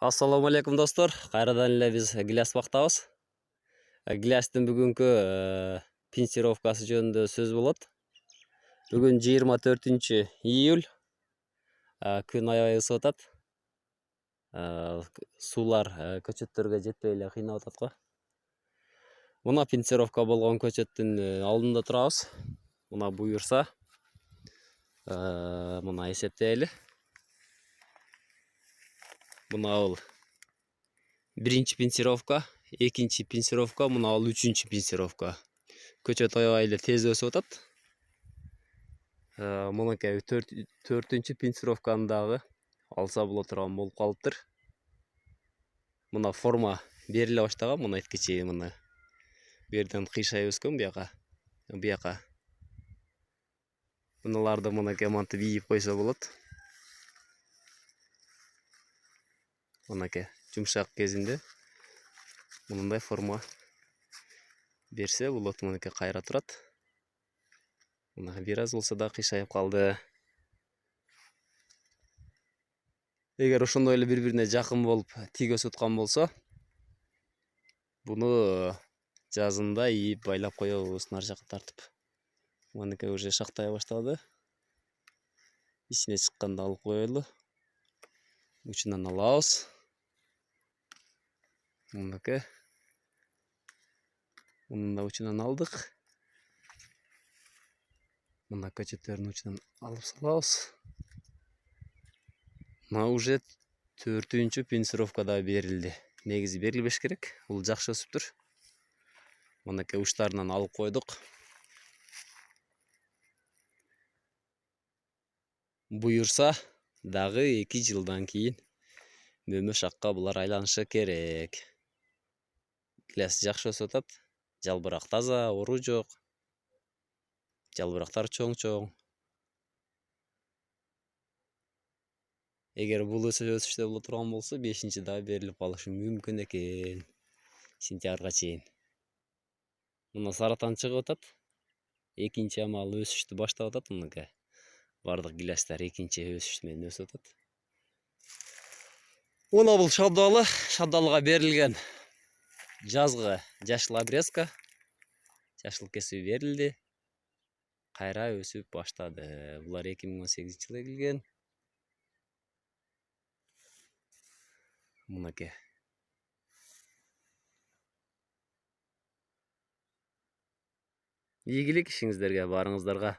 Ассаламу алейкум достор. Кайрадан эле биз гиляс бактабыз. Гилястын бүгүнкү пенсировкасы жөнүндө сөз болот. Бүгүн 24-июль. Күн аябай ысып атат. Суулар көчөттөргө жетпей эле кыйнап атат го. Мына пенсировка болгон көчөттүн алдында турабыз. Мына буюрса мына эсептейли. Мына бул биринчи пенсировка, экинчи пенсировка, мына бул үчүнчү пенсировка. Көчөт аябай эле тез өсүп атат. Мынакей төртүнчү пенсировканы дагы алса боло турган болуп калыптыр. Мына форма бериле баштаган, мына этке чейин мына. Бу жерден кыйшай өскөн буяка. Мыналарды мынакей мантип ийип койсо болот. Мынакей жумшак кезинде мындай форма берсе болот. Мынакей кайра турат. Мына бир аз болсо да кыйшайып калды. Эгер ошондой эле бири-бирине жакын болуп тигиз уткан болсо, буну жазында ийип байлап коебуз, нар жака тартып. Мынакей уже шактай баштады. Ичине чыкканда алып коелу. Учунан алабыз. Мынакей. Мунун да учунан алдык. Мына көчөттөрдүн учунан алып салабыз. Мына уже төртүнчү пенсировка да берилди. Негизи берилбеш керек. Бул жакшы өсүптүр. Мынакей учтарынан алып койдук. Буюрса дагы 2 жылдан кийин мөмө шакка булар айланышы керек. Гиляс жакшы өсүп атат. Жалбырак таза, оору жок. Жалбырактар чоң-чоң. Эгер бул өсүштө боло турган болсо, 5-чи да берилип калышы мүмкүн экен. Сентябрга чейин. Мына саратан чыгып атат. Экинчи амал өсүштү баштап атат мынакей. Бардык гилястар экинчи өсүш менен өсүп атат. Мына бул шабдалы, шабдалга берилген жазгы жашыл обрезка. Жашыл кесип берилди. Кайра өсүп баштады. Булар 2018-жылы эгилген. Мынакей. Ийгилик ишиңиздерге, барыңыздарга.